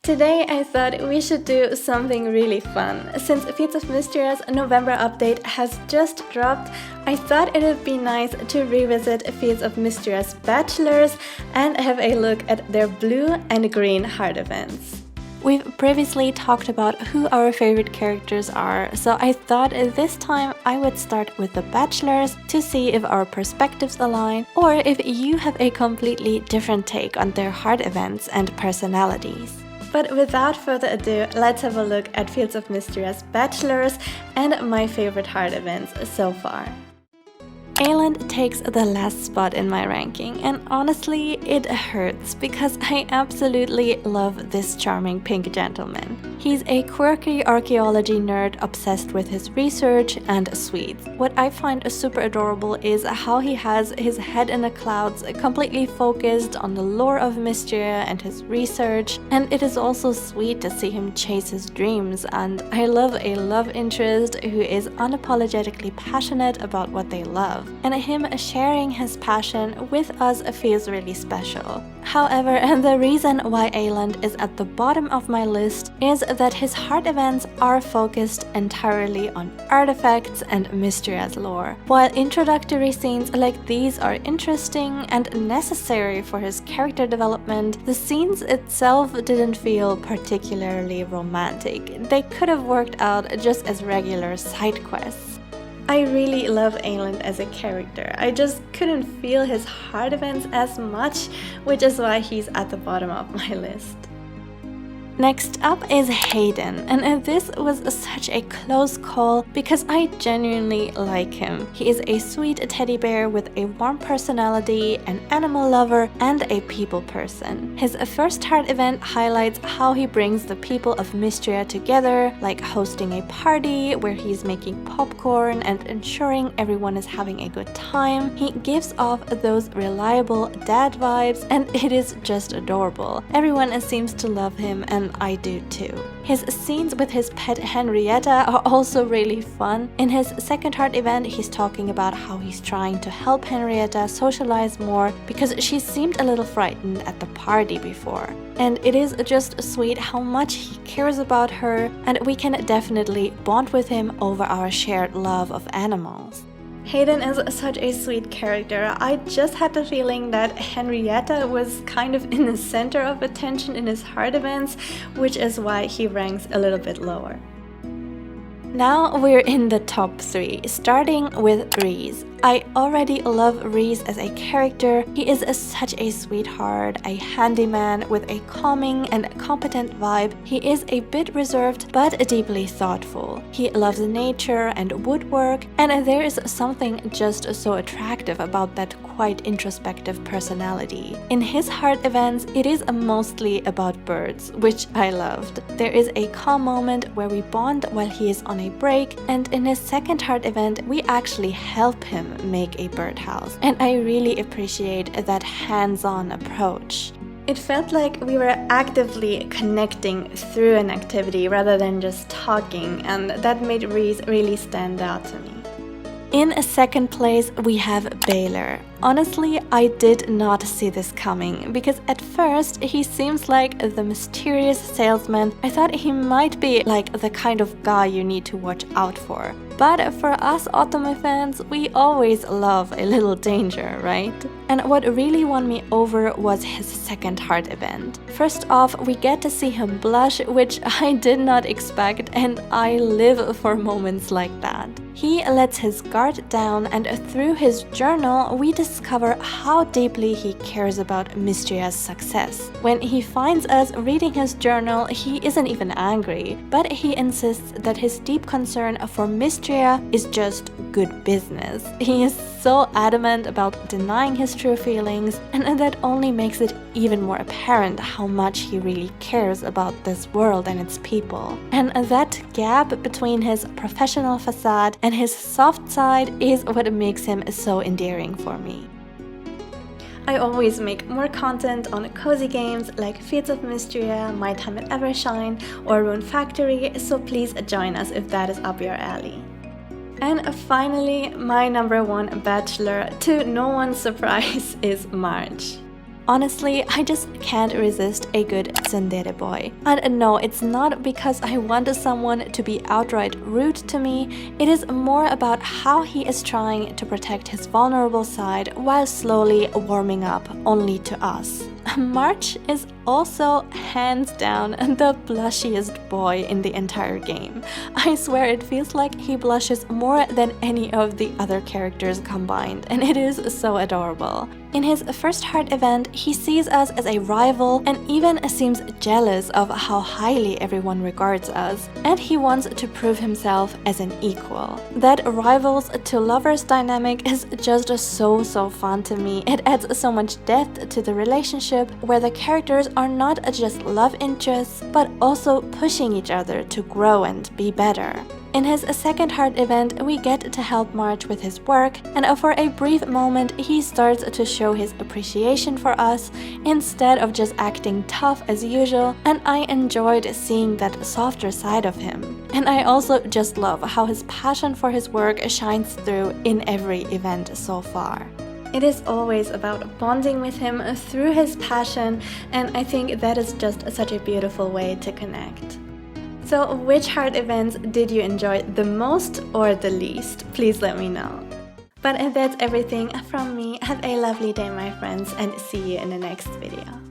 Today I thought we should do something really fun. Since Fields of Mistria's November update has just dropped, I thought it would be nice to revisit Fields of Mistria's Bachelors and have a look at their blue and green heart events. We've previously talked about who our favorite characters are, so I thought this time I would start with the Bachelors to see if our perspectives align or if you have a completely different take on their heart events and personalities. But without further ado, let's have a look at Fields of Mistria's Bachelors and my favorite heart events so far. Ayland takes the last spot in my ranking, and honestly, it hurts because I absolutely love this charming pink gentleman. He's a quirky archaeology nerd obsessed with his research and sweets. What I find super adorable is how he has his head in the clouds, completely focused on the lore of Mistria and his research, and it is also sweet to see him chase his dreams, and I love a love interest who is unapologetically passionate about what they love. And him sharing his passion with us feels really special. However, the reason why Ayland is at the bottom of my list is that his heart events are focused entirely on artifacts and Mistria's lore. While introductory scenes like these are interesting and necessary for his character development, the scenes itself didn't feel particularly romantic. They could have worked out just as regular side quests. I really love Ayland as a character. I just couldn't feel his heart events as much, which is why he's at the bottom of my list. Next up is Hayden, and this was such a close call because I genuinely like him. He is a sweet teddy bear with a warm personality, an animal lover, and a people person. His first heart event highlights how he brings the people of Mistria together, like hosting a party where he's making popcorn and ensuring everyone is having a good time. He gives off those reliable dad vibes, and it is just adorable. Everyone seems to love him, and I do too. His scenes with his pet Henrietta are also really fun. In his second heart event, he's talking about how he's trying to help Henrietta socialize more because she seemed a little frightened at the party before. And it is just sweet how much he cares about her, and we can definitely bond with him over our shared love of animals. Hayden is such a sweet character. I just had the feeling that Henrietta was kind of in the center of attention in his heart events, which is why he ranks a little bit lower. Now we're in the top 3, starting with Reese. I already love Reese as a character. He is such a sweetheart, a handyman with a calming and competent vibe. He is a bit reserved but deeply thoughtful. He loves nature and woodwork, and there is something just so attractive about that quite introspective personality. In his heart events, it is mostly about birds, which I loved. There is a calm moment where we bond while he is on a break, and in his second heart event, we actually help him make a birdhouse, and I really appreciate that hands-on approach. It felt like we were actively connecting through an activity rather than just talking, and that made Reese really stand out to me. In second place, we have Baylor. Honestly, I did not see this coming, because at first he seems like the mysterious salesman. I thought he might be like the kind of guy you need to watch out for. But for us Otome fans, we always love a little danger, right? And what really won me over was his second heart event. First off, we get to see him blush, which I did not expect, and I live for moments like that. He lets his guard down, and through his journal, we discover how deeply he cares about Mistria's success. When he finds us reading his journal, he isn't even angry, but he insists that his deep concern for Mistria is just good business. He is so adamant about denying his true feelings, and that only makes it even more apparent how much he really cares about this world and its people. And that gap between his professional facade and his soft side is what makes him so endearing for me. I always make more content on cozy games like Fields of Mistria, My Time at Evershine, or Rune Factory, so please join us if that is up your alley. And finally, my number 1 bachelor, to no one's surprise, is Marge. honestly, I just can't resist a good tsundere boy. And no, it's not because I want someone to be outright rude to me, it is more about how he is trying to protect his vulnerable side while slowly warming up only to us. March is also hands down the blushiest boy in the entire game. I swear it feels like he blushes more than any of the other characters combined, and it is so adorable. In his first heart event, he sees us as a rival and even seems jealous of how highly everyone regards us, and he wants to prove himself as an equal. That rivals to lovers dynamic is just so fun to me. It adds so much depth to the relationship where the characters are not just love interests, but also pushing each other to grow and be better. In his second heart event, we get to help March with his work, and for a brief moment he starts to show his appreciation for us instead of just acting tough as usual, and I enjoyed seeing that softer side of him. And I also just love how his passion for his work shines through in every event so far. It is always about bonding with him through his passion, and I think that is just such a beautiful way to connect. So, which heart events did you enjoy the most or the least? Please let me know. But that's everything from me. Have a lovely day, my friends, and see you in the next video.